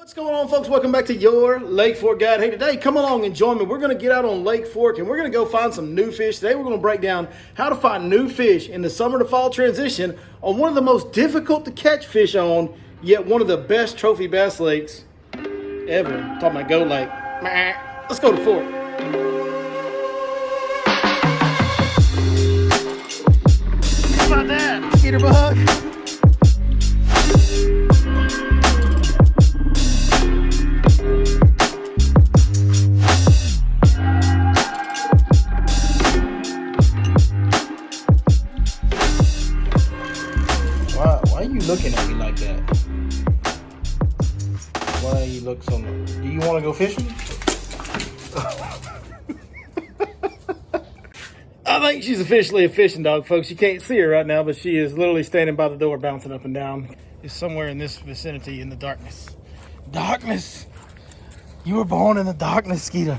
What's going on, folks? Welcome back to your Lake Fork Guide. Hey, today, come along and join me. We're going to get out on Lake Fork and we're going to go find some new fish. Today, we're going to break down how to find new fish in the summer to fall transition on one of the most difficult to catch fish on, yet one of the best trophy bass lakes ever. I'm talking about Go Lake. Let's go to Fork. How about that, skeeter bug? Why are you looking at me like that? Why you look so much? Do you want to go fishing? I think she's officially a fishing dog, folks. You can't see her right now, but she is literally standing by the door, bouncing up and down. Is somewhere in this vicinity in the darkness. Darkness! You were born in the darkness, Skeeter.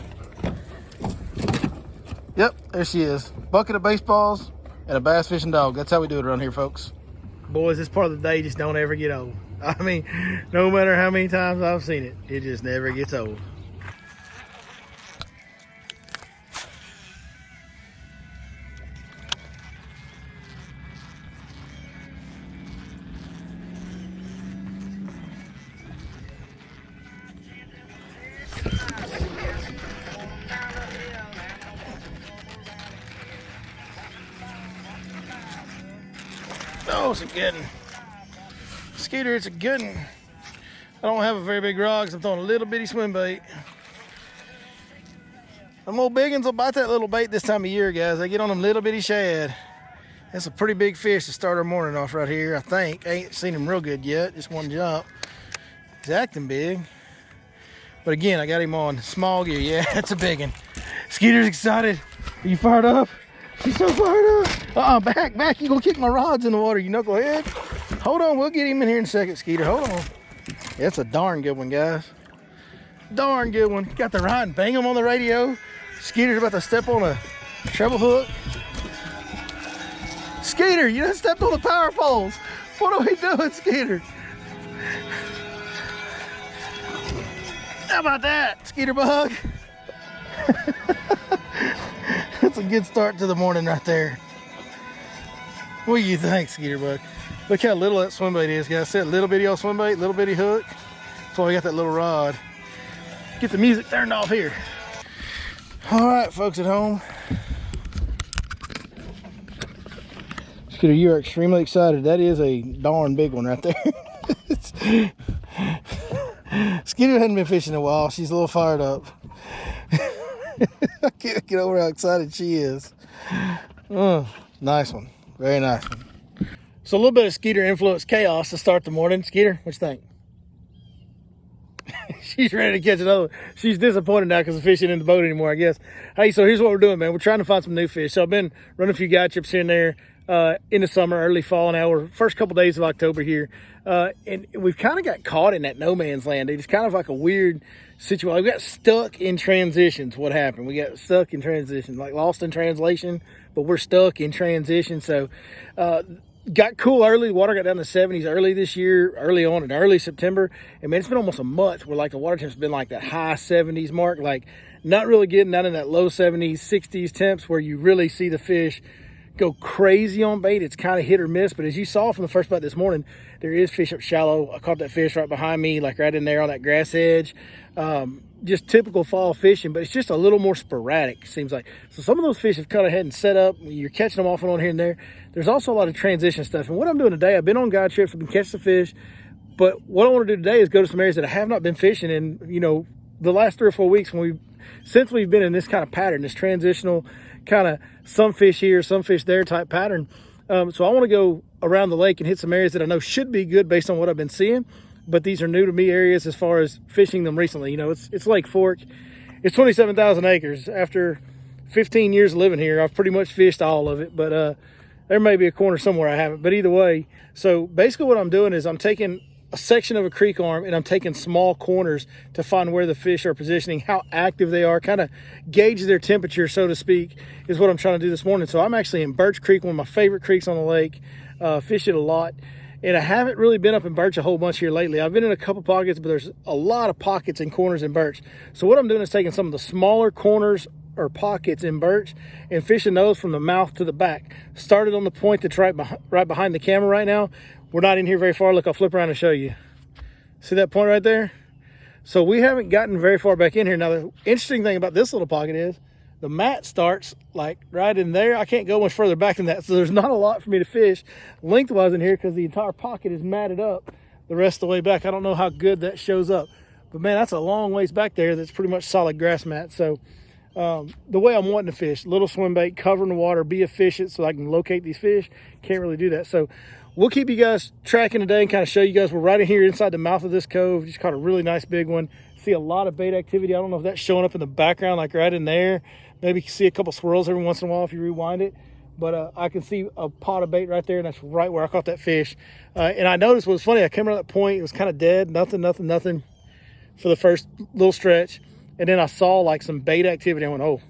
Yep, there she is. Bucket of baseballs and a bass fishing dog. That's how we do it around here, folks. Boys, this part of the day just don't ever get old. I mean, no matter how many times I've seen it, it just never gets old. Oh, it's a good one. Skeeter, it's a good one. I don't have a very big rod because I'm throwing a little bitty swim bait. Them little big ones will bite that little bait this time of year, guys. They get on them little bitty shad. That's a pretty big fish to start our morning off right here, I think. I ain't seen him real good yet, just one jump. He's acting big. But again, I got him on small gear. Yeah, that's a big one. Skeeter's excited. Are you fired up? She's so fired up. Back. You gonna kick my rods in the water, you knucklehead. Hold on, we'll get him in here in a second, Skeeter. Hold on. That's a darn good one, guys. Darn good one. Got the Ryan Bingham on the radio. Skeeter's about to step on a treble hook. Skeeter, you done stepped on the power poles. What are we doing, Skeeter? How about that, Skeeter bug? That's a good start to the morning right there. What do you think, Skeeter bug? Look how little that swim bait is, guys. See that little bitty old swim bait, little bitty hook? That's why we got that little rod. Get the music turned off here. All right, folks at home. Skeeter, you are extremely excited. That is a darn big one right there. Skeeter hadn't been fishing in a while. She's a little fired up. I can't get over how excited she is. Nice one. Very nice one. So a little bit of Skeeter influence chaos to start the morning. Skeeter, what you think? She's ready to catch another one. She's disappointed now because the fish ain't in the boat anymore, I guess. Hey, so here's what we're doing, man. We're trying to find some new fish. So I've been running a few guide trips here and there in the summer, early fall. Now we're first couple days of October here. And we've kind of got caught in that no man's land. It's kind of like a weird situation. We got stuck in transitions. What happened? We got stuck in transition, like lost in translation, but we're stuck in transition. So got cool early. The water got down to 70s early this year, early on in early September. And man, it's been almost a month where like the water temp's been like that high 70s mark, like not really getting down in that low 70s, 60s temps where you really see the fish go crazy on bait. It's kind of hit or miss, but as you saw from the first bite this morning, there is fish up shallow. I caught that fish right behind me, like right in there on that grass edge. Just typical fall fishing, but it's just a little more sporadic, seems like. So some of those fish have kind of had and set up. You're catching them off and on here and there. There's also a lot of transition stuff. And what I'm doing today, I've been on guide trips, I've been catching the fish, but what I want to do today is go to some areas that I have not been fishing in, you know, the last 3 or 4 weeks since we've been in this kind of pattern, this transitional kind of some fish here, some fish there type pattern. So I want to go around the lake and hit some areas that I know should be good based on what I've been seeing, but these are new to me areas as far as fishing them recently. You know, it's Lake Fork. It's 27,000 acres. After 15 years of living here, I've pretty much fished all of it, but there may be a corner somewhere I haven't, but either way. So basically what I'm doing is I'm taking a section of a creek arm and I'm taking small corners to find where the fish are positioning, how active they are, kind of gauge their temperature, so to speak, is what I'm trying to do this morning. So I'm actually in Birch Creek, one of my favorite creeks on the lake, fish it a lot. And I haven't really been up in Birch a whole bunch here lately. I've been in a couple pockets, but there's a lot of pockets and corners in Birch. So what I'm doing is taking some of the smaller corners or pockets in Birch and fishing those from the mouth to the back. Started on the point that's right behind the camera right now. We're not in here very far. Look, I'll flip around and show you. See that point right there? So we haven't gotten very far back in here. Now, the interesting thing about this little pocket is the mat starts like right in there. I can't go much further back than that. So there's not a lot for me to fish lengthwise in here because the entire pocket is matted up the rest of the way back. I don't know how good that shows up. But man, that's a long ways back there. That's pretty much solid grass mat. So the way I'm wanting to fish, little swim bait, covering the water, be efficient so I can locate these fish. Can't really do that. So we'll keep you guys tracking today and kind of show you guys. We're right in here inside the mouth of this cove. Just caught a really nice big one. See a lot of bait activity. I don't know if that's showing up in the background, like right in there. Maybe you can see a couple swirls every once in a while if you rewind it. But I can see a pot of bait right there, and that's right where I caught that fish. And I noticed what was funny, I came around that point, it was kind of dead, nothing for the first little stretch. And then I saw like some bait activity. I went, oh,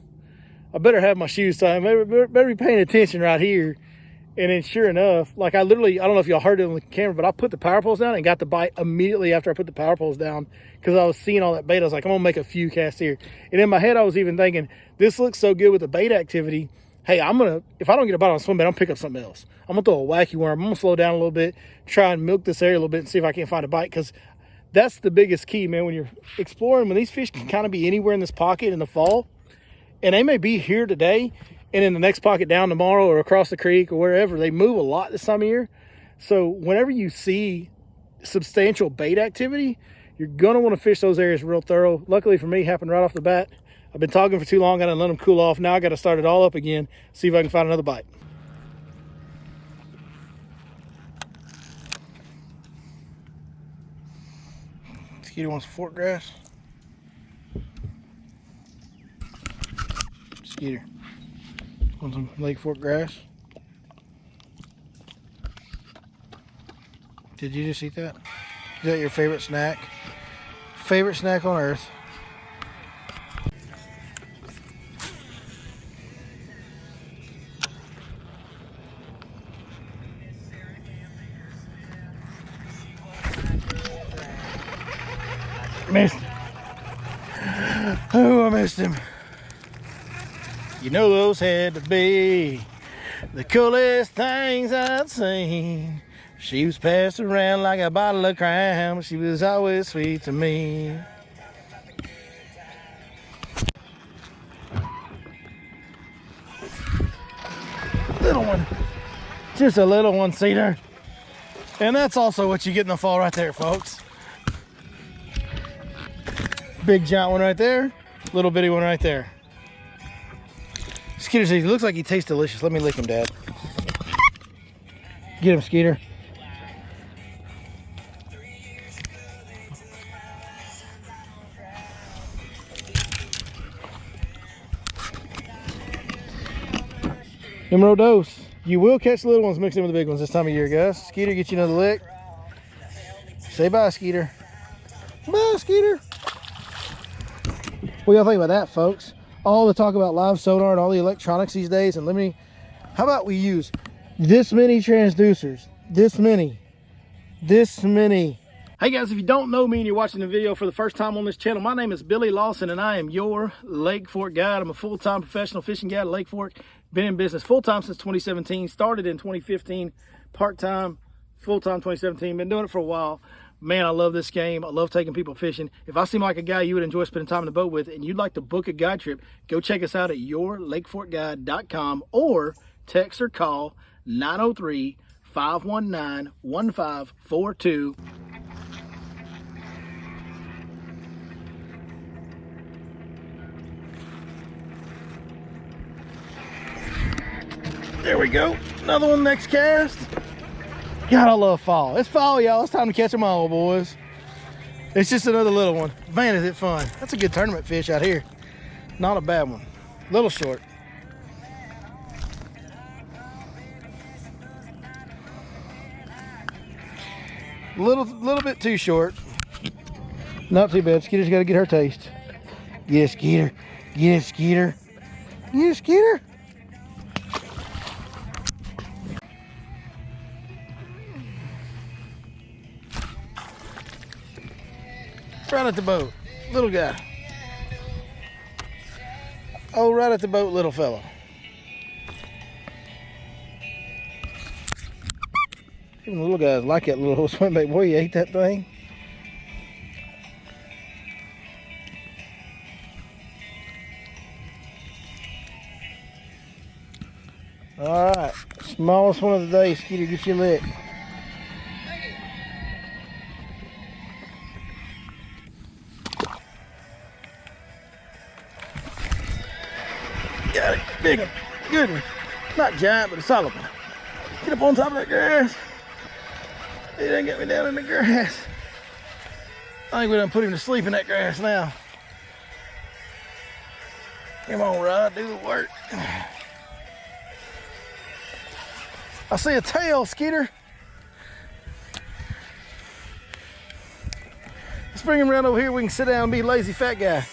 I better have my shoes tied. Better be paying attention right here. And then sure enough, like I don't know if y'all heard it on the camera, but I put the power poles down and got the bite immediately after I put the power poles down because I was seeing all that bait. I was like, I'm gonna make a few casts here. And in my head, I was even thinking, this looks so good with the bait activity. Hey, if I don't get a bite on a swim bait, I'm gonna pick up something else. I'm gonna throw a wacky worm. I'm gonna slow down a little bit, try and milk this area a little bit and see if I can't find a bite, because that's the biggest key, man, when you're exploring, when these fish can kind of be anywhere in this pocket in the fall, and they may be here today, and in the next pocket down tomorrow or across the creek or wherever. They move a lot this time of year. So whenever you see substantial bait activity, you're going to want to fish those areas real thorough. Luckily for me, it happened right off the bat. I've been talking for too long. I didn't let them cool off. Now I got to start it all up again, see if I can find another bite. Skeeter wants fork grass. Skeeter. Want some Lake Fork grass? Did you just eat that? Is that your favorite snack? Favorite snack on earth? Missed him. Oh, I missed him. You know those had to be the coolest things I'd seen. She was passed around like a bottle of Crown. She was always sweet to me. Little one. Just a little one, Cedar. And that's also what you get in the fall right there, folks. Big giant one right there. Little bitty one right there. Skeeter says he looks like he tastes delicious. Let me lick him, Dad. Get him, Skeeter. Numero dos. You will catch the little ones mixed in with the big ones this time of year, guys. Skeeter, get you another lick. Say bye, Skeeter. Bye, Skeeter. What y'all think about that, folks? All the talk about live sonar and all the electronics these days and limiting. How about we use this many transducers? This many. Hey guys, if you don't know me and you're watching the video for the first time on this channel, my name is Billy Lawson and I am your Lake Fork guide. I'm a full-time professional fishing guide at Lake Fork. Been in business full-time since 2017. Started in 2015, part-time, full-time 2017. Been doing it for a while. Man, I love this game. I love taking people fishing. If I seem like a guy you would enjoy spending time in the boat with and you'd like to book a guide trip, go check us out at yourlakeforkguide.com or text or call 903-519-1542. There we go. Another one next cast. God, I love fall. It's fall, y'all. It's time to catch them all, boys. It's just another little one. Man, is it fun. That's a good tournament fish out here. Not a bad one. Little short. Little bit too short. Not too bad. Skeeter's got to get her taste. Get it, Skeeter. Get it, Skeeter. Get it, Skeeter. Right at the boat, little guy. Oh, right at the boat, little fella. Even the little guys like that little swim bait. Boy, you ate that thing. All right, smallest one of the day. Skeeter, get your lick. Got it, big one, good one. Not giant, but a solid one. Get up on top of that grass. He done get me down in the grass. I think we done put him to sleep in that grass now. Come on, Rod, do the work. I see a tail, Skeeter. Let's bring him around over here. We can sit down and be a lazy fat guy.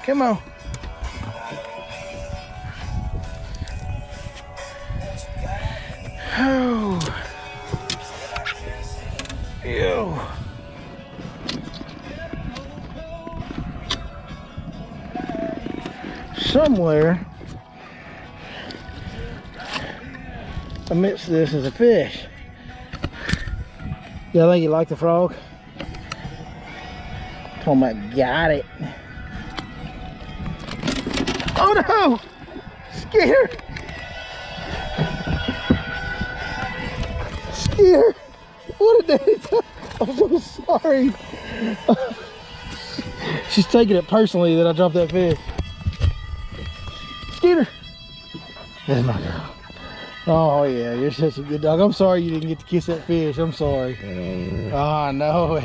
Come on. Oh. Ew. Somewhere amidst this is a fish. Yeah, I think you like the frog. Oh my, got it. Oh no! Skeeter! Skeeter! What did Daddy do? I'm so sorry. She's taking it personally that I dropped that fish. Skeeter! That's my girl. Oh yeah, you're such a good dog. I'm sorry you didn't get to kiss that fish. I'm sorry. Oh no.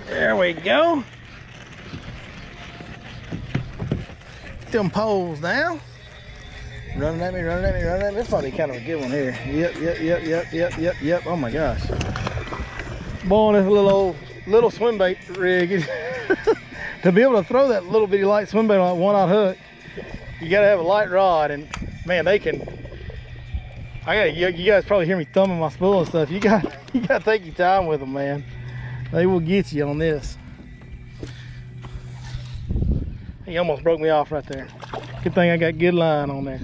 There we go. Get them poles down. Running at me, running at me, running at me. That's probably kind of a good one here. Yep. Oh my gosh. Boy, this little swim bait rig. To be able to throw that little bitty light swim bait on that 1/0 hook, you gotta have a light rod, and man, they can. You guys probably hear me thumbing my spool and stuff. You gotta take your time with them, man. They will get you on this. He almost broke me off right there. Good thing I got good line on there.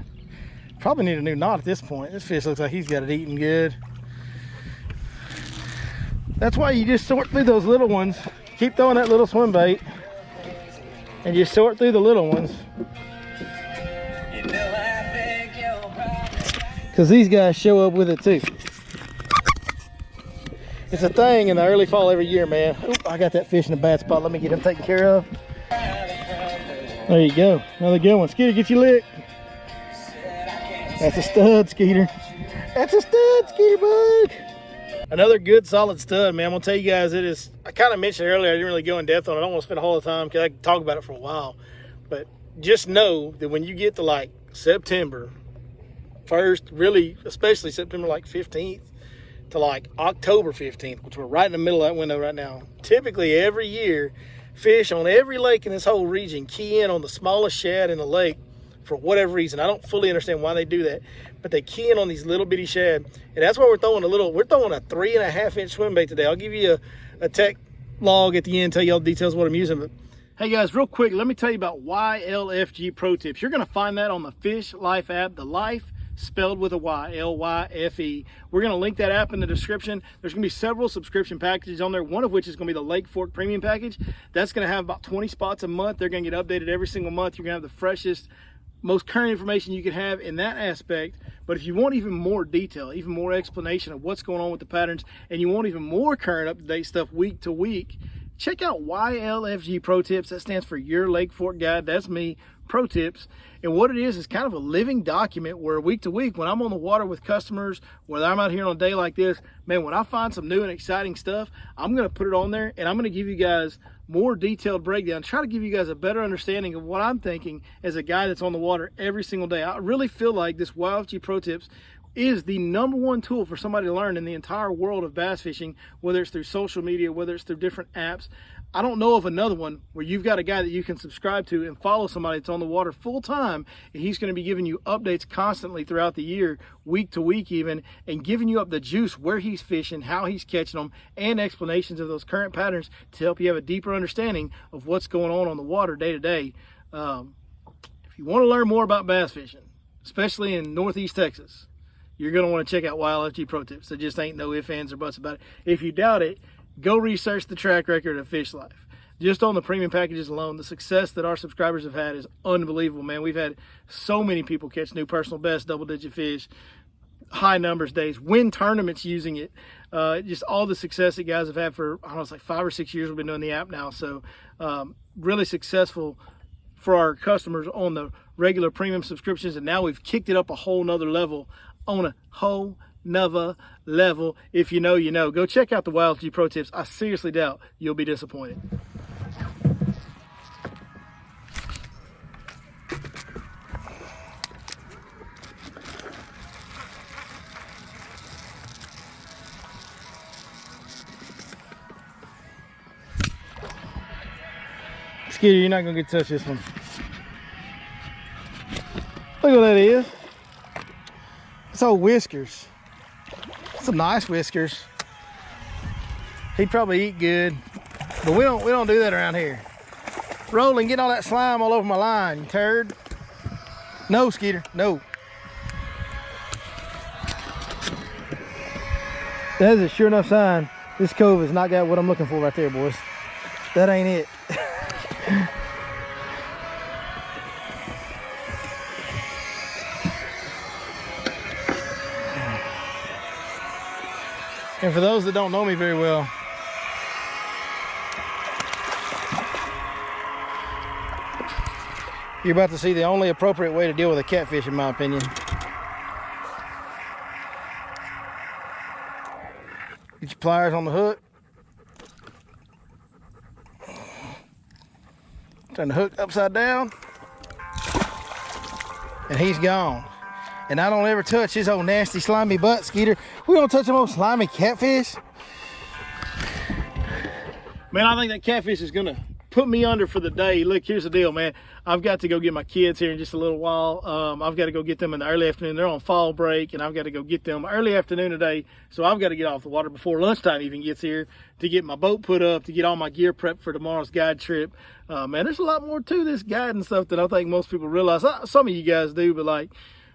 Probably need a new knot at this point. This fish looks like he's got it eating good. That's why you just sort through those little ones. Keep throwing that little swim bait, and you sort through the little ones. Because these guys show up with it too. It's a thing in the early fall every year, man. Oop, I got that fish in a bad spot. Let me get him taken care of. There you go. Another good one. Skeeter, get your lick. That's a stud, Skeeter. That's a stud, Skeeter bug. Another good solid stud, man. I'm gonna tell you guys, it is. I kind of mentioned earlier, I didn't really go in depth on it. I don't want to spend a whole lot of time because I can talk about it for a while. But just know that when you get to like September 1st, really, especially September like 15th to like October 15th, which we're right in the middle of that window right now. Typically every year, fish on every lake in this whole region key in on the smallest shad in the lake for whatever reason. I don't fully understand why they do that, but they key in on these little bitty shad, and that's why we're throwing a 3.5 inch swim bait today. I'll give you a tech log at the end, tell you all the details of what I'm using. But hey guys, real quick, let me tell you about YLFG pro tips. You're gonna find that on the Fish Life app, the Life spelled with a Y, L-Y-F-E. We're going to link that app in the description. There's going to be several subscription packages on there, one of which is going to be the Lake Fork Premium Package. That's going to have about 20 spots a month. They're going to get updated every single month. You're going to have the freshest, most current information you can have in that aspect. But if you want even more detail, even more explanation of what's going on with the patterns, and you want even more current up-to-date stuff week to week, check out YLFG Pro Tips. That stands for Your Lake Fork Guide. That's me, Pro Tips. And what it is kind of a living document where week to week, when I'm on the water with customers, whether I'm out here on a day like this, man, when I find some new and exciting stuff, I'm going to put it on there, and I'm going to give you guys more detailed breakdown, try to give you guys a better understanding of what I'm thinking as a guy that's on the water every single day. I really feel like this YLFG Pro Tips is the #1 tool for somebody to learn in the entire world of bass fishing, whether it's through social media, whether it's through different apps. I don't know of another one where you've got a guy that you can subscribe to and follow somebody that's on the water full time, and he's going to be giving you updates constantly throughout the year, week to week even, and giving you up the juice where he's fishing, how he's catching them, and explanations of those current patterns to help you have a deeper understanding of what's going on the water day to day. If you want to learn more about bass fishing, especially in Northeast Texas, you're going to want to check out Wild FG Pro Tips. There just ain't no ifs, ands, or buts about it. If you doubt it, go research the track record of Fish Life. Just on the premium packages alone, the success that our subscribers have had is unbelievable, man. We've had so many people catch new personal best, double-digit fish, high numbers days, win tournaments using it. Just all the success that guys have had for, I don't know, it's like 5 or 6 years we've been doing the app now. So really successful for our customers on the regular premium subscriptions, and now we've kicked it up a whole nother level on a whole nother level. If you know, you know. Go check out the Wild FG Pro Tips. I seriously doubt you'll be disappointed. Skeeter, you're not gonna get to touch this one. Look what that is. It's old Whiskers. Some nice Whiskers. He'd probably eat good, but we don't do that around here. Rolling, get all that slime all over my line, you turd. No, Skeeter, no. That is a sure enough sign. This cove has not got what I'm looking for right there, boys. That ain't it. And for those that don't know me very well, you're about to see the only appropriate way to deal with a catfish, in my opinion. Get your pliers on the hook. Turn the hook upside down. And he's gone. And I don't ever touch his old nasty slimy butt, Skeeter. We don't touch them old slimy catfish. Man, I think that catfish is gonna put me under for the day. Look, here's the deal, man. I've got to go get my kids here in just a little while. I've got to go get them in the early afternoon. They're on fall break, and I've got to go get them early afternoon today. So I've got to get off the water before lunchtime even gets here to get my boat put up, to get all my gear prepped for tomorrow's guide trip. Man, there's a lot more to this guiding stuff than I think most people realize. Some of you guys do, but like,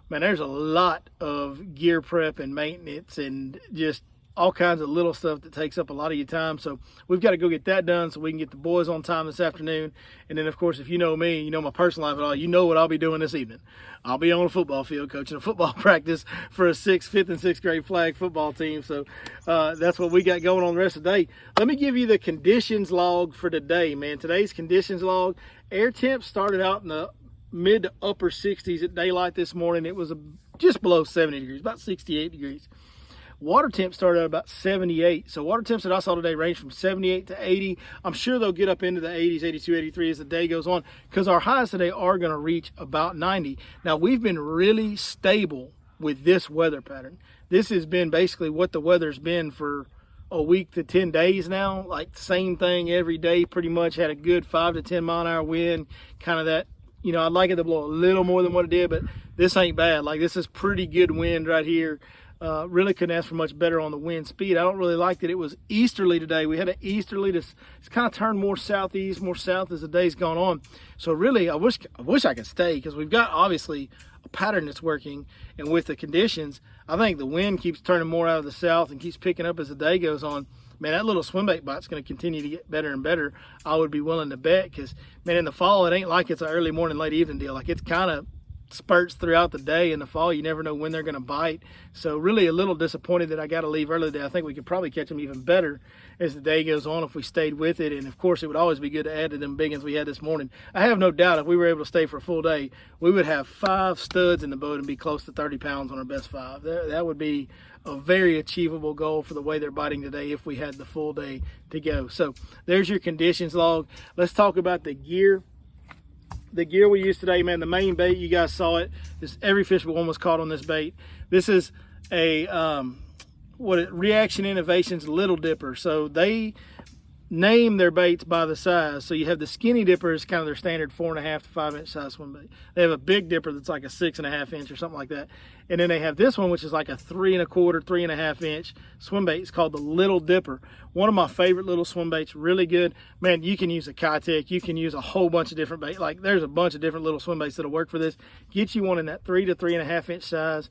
man, there's a lot of gear prep and maintenance and just all kinds of little stuff that takes up a lot of your time. So we've got to go get that done so we can get the boys on time this afternoon. And then, of course, if you know me, you know my personal life at all, you know what I'll be doing this evening. I'll be on a football field coaching a football practice for a 5th and 6th grade flag football team. So that's what we got going on the rest of the day. Let me give you the conditions log for today, man. Today's conditions log, air temp started out in the mid to upper 60s at daylight this morning. It was just below 70 degrees, about 68 degrees. Water temp started at about 78. So water temps that I saw today range from 78 to 80. I'm sure they'll get up into the 80s, 82, 83 as the day goes on, because our highs today are going to reach about 90. Now, we've been really stable with this weather pattern. This has been basically what the weather's been for a week to 10 days now. Like, same thing every day, pretty much. Had a good 5 to 10 mile an hour wind, kind of that. You know, I'd like it to blow a little more than what it did, but this ain't bad. Like, this is pretty good wind right here. Really couldn't ask for much better on the wind speed. I don't really like that it was easterly today. We had an easterly to kind of turn more southeast, more south as the day's gone on. So really, I wish I could stay, because we've got obviously a pattern that's working, and with the conditions, I think the wind keeps turning more out of the south and keeps picking up as the day goes on. Man, that little swimbait bite's going to continue to get better and better. I would be willing to bet, because, man, in the fall, it ain't like it's an early morning, late evening deal. Like, it's kind of spurts throughout the day. In the fall, you never know when they're going to bite. So really a little disappointed that I got to leave early today. I think we could probably catch them even better as the day goes on if we stayed with it. And of course, it would always be good to add to them big ones we had this morning. I have no doubt if we were able to stay for a full day, we would have 5 studs in the boat and be close to 30 pounds on our best 5. That would be a very achievable goal for the way they're biting today if we had the full day to go. So there's your conditions log. Let's talk about the gear. The gear we used today, man, the main bait, you guys saw it. Every fish but one was caught on this bait. This is a Reaction Innovations Little Dipper. So they name their baits by the size. So you have the skinny dipper is kind of their standard 4.5 to 5 inch size swim bait. They have a big dipper that's like a 6.5 inch or something like that. And then they have this one, which is like a 3.25, 3.5 inch swim bait. It's called the Little Dipper. One of my favorite little swim baits, really good. Man, you can use a Catfish, you can use a whole bunch of different bait. Like there's a bunch of different little swim baits that'll work for this. Get you one in that 3 to 3.5 inch size.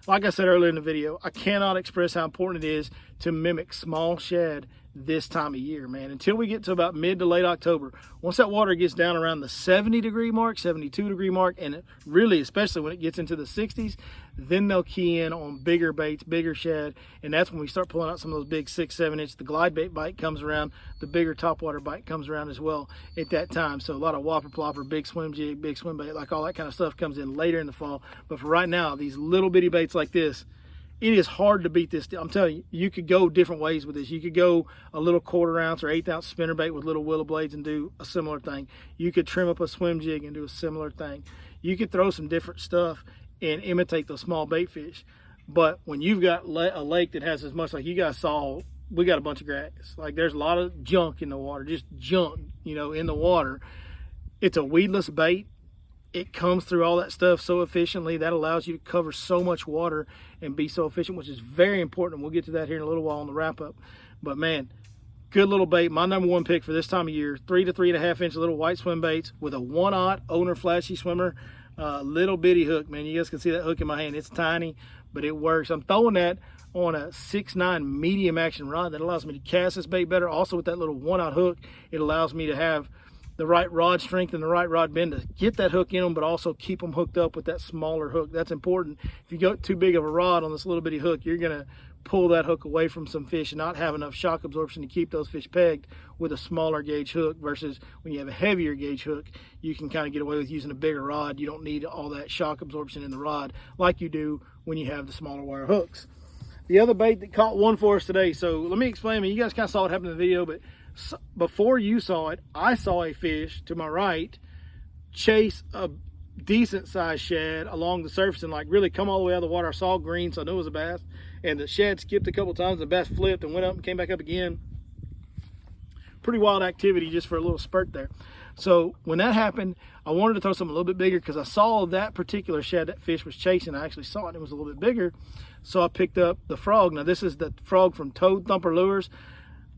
Like I said earlier in the video, I cannot express how important it is to mimic small shad this time of year, man. Until we get to about mid to late October, once that water gets down around the 70-degree mark, 72-degree mark, and it really, especially when it gets into the 60s, then they'll key in on bigger baits, bigger shad, and that's when we start pulling out some of those big 6-7 inch. The glide bait bite comes around, the bigger topwater bite comes around as well at that time. So a lot of whopper plopper, big swim jig, big swim bait, like all that kind of stuff comes in later in the fall. But for right now, these little bitty baits like this, it is hard to beat this. I'm telling you, you could go different ways with this. You could go a little 1/4 ounce or 1/8 ounce spinnerbait with little willow blades and do a similar thing. You could trim up a swim jig and do a similar thing. You could throw some different stuff and imitate those small bait fish. But when you've got a lake that has as much, like you guys saw, we got a bunch of grass. Like there's a lot of junk in the water, just junk, you know, in the water. It's a weedless bait. It comes through all that stuff so efficiently. That allows you to cover so much water and be so efficient, which is very important. We'll get to that here in a little while on the wrap up. But man, good little bait. My #1 pick for this time of year, 3 to 3.5 inch little white swim baits with a 1/0 owner flashy swimmer, little bitty hook, man. You guys can see that hook in my hand. It's tiny, but it works. I'm throwing that on a 6.9 medium action rod. That allows me to cast this bait better. Also with that little 1/0 hook, it allows me to have the right rod strength and the right rod bend to get that hook in them, but also keep them hooked up with that smaller hook. That's important. If you go too big of a rod on this little bitty hook, you're going to pull that hook away from some fish and not have enough shock absorption to keep those fish pegged with a smaller gauge hook, versus when you have a heavier gauge hook, you can kind of get away with using a bigger rod. You don't need all that shock absorption in the rod like you do when you have the smaller wire hooks. The other bait that caught one for us today, so let me explain. I mean, you guys kind of saw it happen in the video, but before you saw it, I saw a fish to my right chase a decent sized shad along the surface and like really come all the way out of the water. I saw green, so I knew it was a bass, and the shad skipped a couple times. The bass flipped and went up and came back up again. Pretty wild activity just for a little spurt there. So when that happened, I wanted to throw something a little bit bigger because I saw that particular shad that fish was chasing. I actually saw it and it was a little bit bigger, so I picked up the frog. Now this is the frog from Toad Thumper Lures.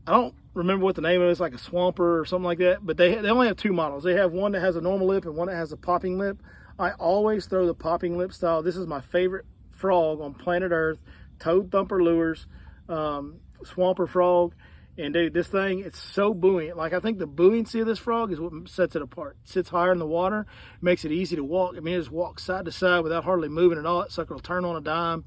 I don't remember what the name of it is, like a swamper or something like that, but they only have 2 models. They have one that has a normal lip and one that has a popping lip. I always throw the popping lip style. This is my favorite frog on planet Earth, Toad Thumper Lures, swamper frog. And dude, this thing, it's so buoyant. Like I think the buoyancy of this frog is what sets it apart. It sits higher in the water, makes it easy to walk. I mean, it just walks side to side without hardly moving at all. That sucker will turn on a dime.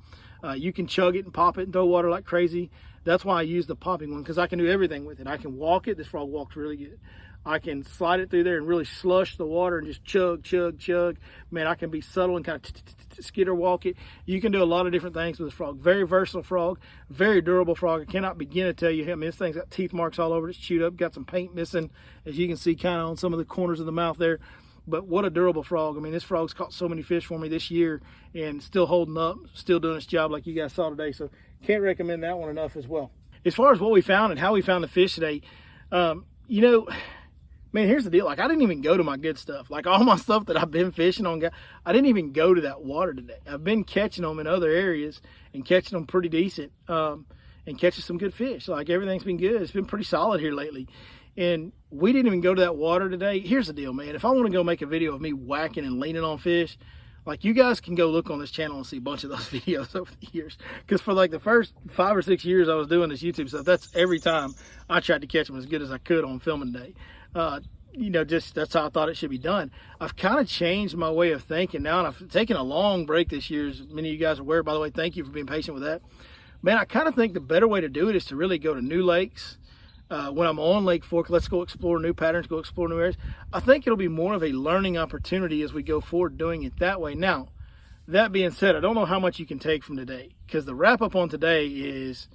You can chug it and pop it and throw water like crazy. That's why I use the popping one, because I can do everything with it. I can walk it. This frog walks really good. I can slide it through there and really slush the water and just chug, chug, chug. Man, I can be subtle and kind of skitter walk it. You can do a lot of different things with this frog. Very versatile frog, very durable frog. I cannot begin to tell you. I mean, this thing's got teeth marks all over it. It's chewed up, got some paint missing, as you can see kind of on some of the corners of the mouth there. But what a durable frog. I mean, this frog's caught so many fish for me this year and still holding up, still doing its job like you guys saw today. So can't recommend that one enough as well. As far as what we found and how we found the fish today, you know, man, here's the deal. Like, I didn't even go to my good stuff. Like, all my stuff that I've been fishing on, I didn't even go to that water today. I've been catching them in other areas and catching them pretty decent and catching some good fish. Like, everything's been good. It's been pretty solid here lately. And we didn't even go to that water today. Here's the deal, man. If I want to go make a video of me whacking and leaning on fish, like, you guys can go look on this channel and see a bunch of those videos over the years. Because for like the first 5 or 6 years I was doing this YouTube stuff, that's every time I tried to catch them as good as I could on filming day. You know, just that's how I thought it should be done. I've kind of changed my way of thinking now, and I've taken a long break this year, as many of you guys are aware. By the way, thank you for being patient with that. Man, I kind of think the better way to do it is to really go to new lakes. When I'm on Lake Fork, let's go explore new patterns, go explore new areas. I think it'll be more of a learning opportunity as we go forward doing it that way. Now, that being said, I don't know how much you can take from today, because the wrap up on today is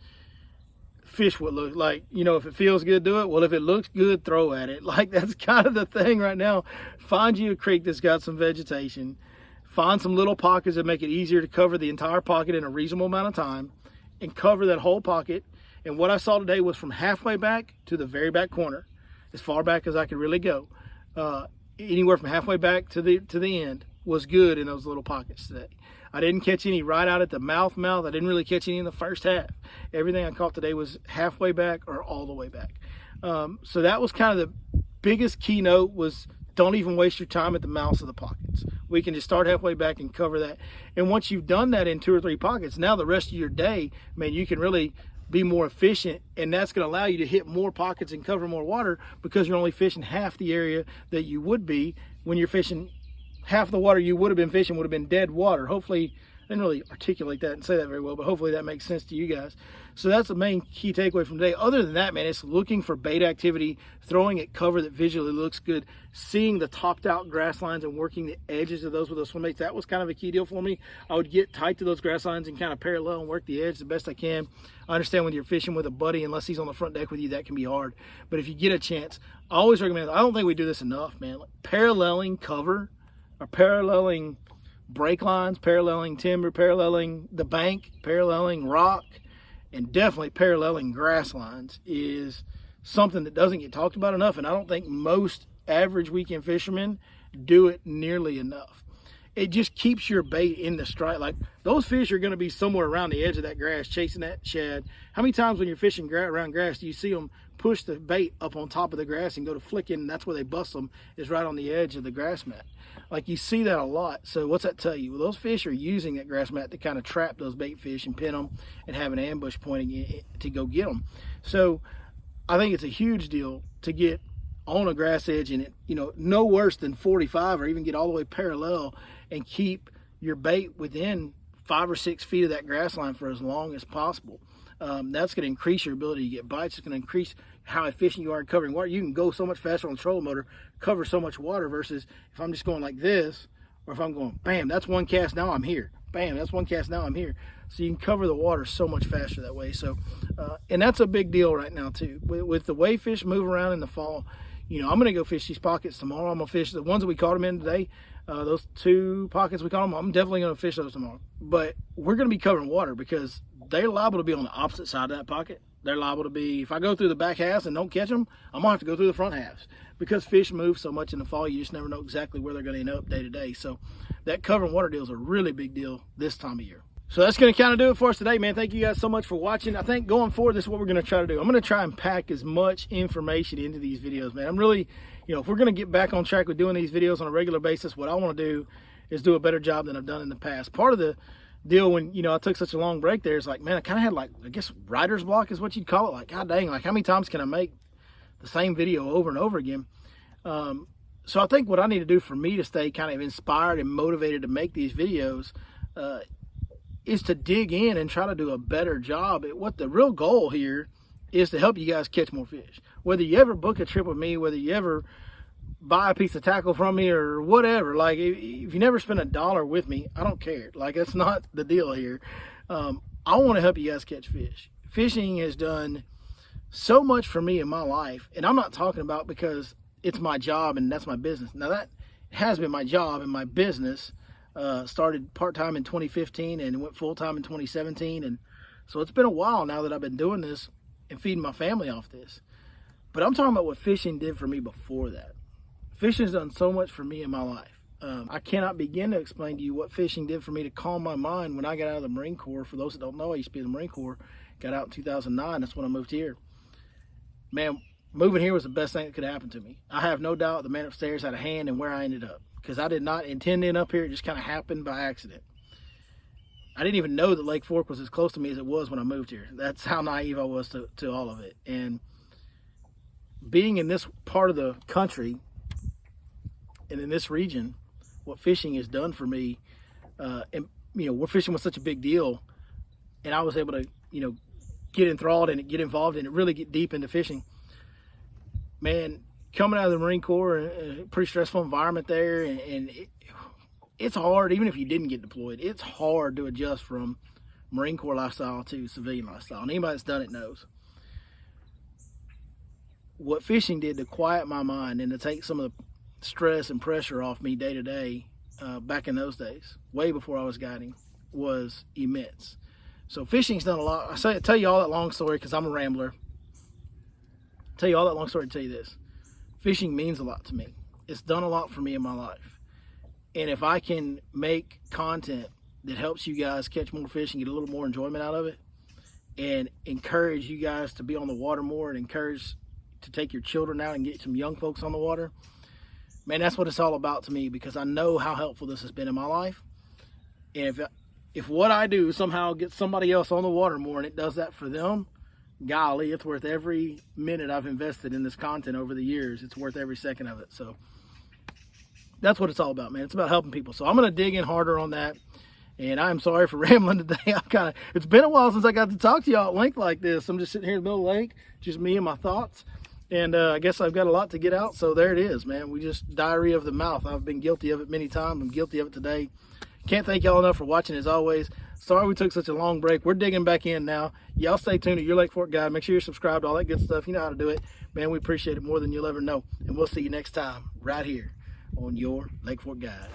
fish what looks like, you know, if it feels good, do it. Well, if it looks good, throw at it. Like, that's kind of the thing right now. Find you a creek that's got some vegetation. Find some little pockets that make it easier to cover the entire pocket in a reasonable amount of time, and cover that whole pocket. And what I saw today was from halfway back to the very back corner, as far back as I could really go. Anywhere from halfway back to the end was good in those little pockets today. I didn't catch any right out at the mouth. I didn't really catch any in the first half. Everything I caught today was halfway back or all the way back. So that was kind of the biggest keynote, was don't even waste your time at the mouths of the pockets. We can just start halfway back and cover that. And once you've done that in 2 or 3 pockets, now the rest of your day, man, you can really be more efficient, and that's going to allow you to hit more pockets and cover more water, because you're only fishing half the area that you would be when you're fishing. Half the water you would have been fishing would have been dead water. Hopefully, I didn't really articulate that and say that very well, but hopefully that makes sense to you guys. So that's the main key takeaway from today. Other than that, man, it's looking for bait activity, throwing at cover that visually looks good, seeing the topped out grass lines and working the edges of those with those swim baits. That was kind of a key deal for me. I would get tight to those grass lines and kind of parallel and work the edge the best I can. I understand when you're fishing with a buddy, unless he's on the front deck with you, that can be hard. But if you get a chance, I always recommend, I don't think we do this enough, man, like paralleling cover, or paralleling brake lines, paralleling timber, paralleling the bank, paralleling rock, and definitely paralleling grass lines is something that doesn't get talked about enough. And I don't think most average weekend fishermen do it nearly enough. It just keeps your bait in the strike. Like, those fish are going to be somewhere around the edge of that grass chasing that shad. How many times when you're fishing around grass do you see them push the bait up on top of the grass and go to flick it, and that's where they bust them, is right on the edge of the grass mat? Like, you see that a lot. So what's that tell you? Well, those fish are using that grass mat to kind of trap those bait fish and pin them and have an ambush pointing to go get them. So I think it's a huge deal to get on a grass edge and it, no worse than 45, or even get all the way parallel and keep your bait within 5 or 6 feet of that grass line for as long as possible. That's going to increase your ability to get bites. It's going to increase how efficient you are in covering water. You can go so much faster on the trolling motor, cover so much water, versus if I'm just going like this, or if I'm going, bam, that's one cast, now I'm here. Bam, that's one cast, now I'm here. So you can cover the water so much faster that way. So, and that's a big deal right now too. With the way fish move around in the fall, I'm going to go fish these pockets tomorrow. I'm going to fish the ones that we caught them in today. Those 2 pockets we caught them, I'm definitely going to fish those tomorrow. But we're going to be covering water, because they're liable to be on the opposite side of that pocket. They're liable to be, if I go through the back halves and don't catch them, I'm going to have to go through the front halves, because fish move so much in the fall, you just never know exactly where they're going to end up day to day. So that covering water deal is a really big deal this time of year. So that's going to kind of do it for us today, man. Thank you guys so much for watching. I think going forward, this is what we're going to try to do. I'm going to try and pack as much information into these videos, man. I'm really, if we're going to get back on track with doing these videos on a regular basis, what I want to do is do a better job than I've done in the past. Part of the deal when, I took such a long break there is like, man, I kind of had like, I guess writer's block is what you'd call it. Like, God dang, like how many times can I make the same video over and over again? So I think what I need to do for me to stay kind of inspired and motivated to make these videos is to dig in and try to do a better job at what the real goal here is, to help you guys catch more fish. Whether you ever book a trip with me, whether you ever buy a piece of tackle from me or whatever, like if you never spend $1 with me, I don't care. Like, that's not the deal here. I want to help you guys catch fish. Fishing has done so much for me in my life, and I'm not talking about because it's my job and that's my business. Now, that has been my job and my business. Started part-time in 2015 and went full-time in 2017, and so it's been a while now that I've been doing this and feeding my family off this. But I'm talking about what fishing did for me before that. Fishing's done so much for me in my life. I cannot begin to explain to you what fishing did for me to calm my mind when I got out of the Marine Corps. For those that don't know, I used to be in the Marine Corps. Got out in 2009. That's when I moved here. Man, moving here was the best thing that could happen to me. I have no doubt the man upstairs had a hand in where I ended up, because I did not intend to end up here. It just kind of happened by accident. I didn't even know that Lake Fork was as close to me as it was when I moved here. That's how naive I was to all of it. And being in this part of the country and in this region, what fishing has done for me, and we're fishing was such a big deal, and I was able to, get enthralled in it, get involved in it, really get deep into fishing. Man, coming out of the Marine Corps, a pretty stressful environment there, and it's hard, even if you didn't get deployed, it's hard to adjust from Marine Corps lifestyle to civilian lifestyle. And anybody that's done it knows. What fishing did to quiet my mind and to take some of the stress and pressure off me day to day, back in those days, way before I was guiding, was immense. So fishing's done a lot. I tell you all that long story because I'm a rambler. Tell you all that long story to tell you this. Fishing means a lot to me. It's done a lot for me in my life. And if I can make content that helps you guys catch more fish and get a little more enjoyment out of it, and encourage you guys to be on the water more, and encourage to take your children out and get some young folks on the water, man, that's what it's all about to me, because I know how helpful this has been in my life. And if what I do somehow gets somebody else on the water more and it does that for them, golly, it's worth every minute I've invested in this content over the years. It's worth every second of it. So that's what it's all about, man. It's about helping people. So I'm going to dig in harder on that. And I'm sorry for rambling today. It's been a while since I got to talk to y'all at length like this. I'm just sitting here in the middle of the lake, just me and my thoughts. And I guess I've got a lot to get out. So there it is, man. We just diary of the mouth. I've been guilty of it many times. I'm guilty of it today. Can't thank y'all enough for watching as always. Sorry we took such a long break. We're digging back in now. Y'all stay tuned to Your Lake Fork Guide. Make sure you're subscribed, all that good stuff. You know how to do it. Man, we appreciate it more than you'll ever know. And we'll see you next time right here on Your Lake Fork Guide.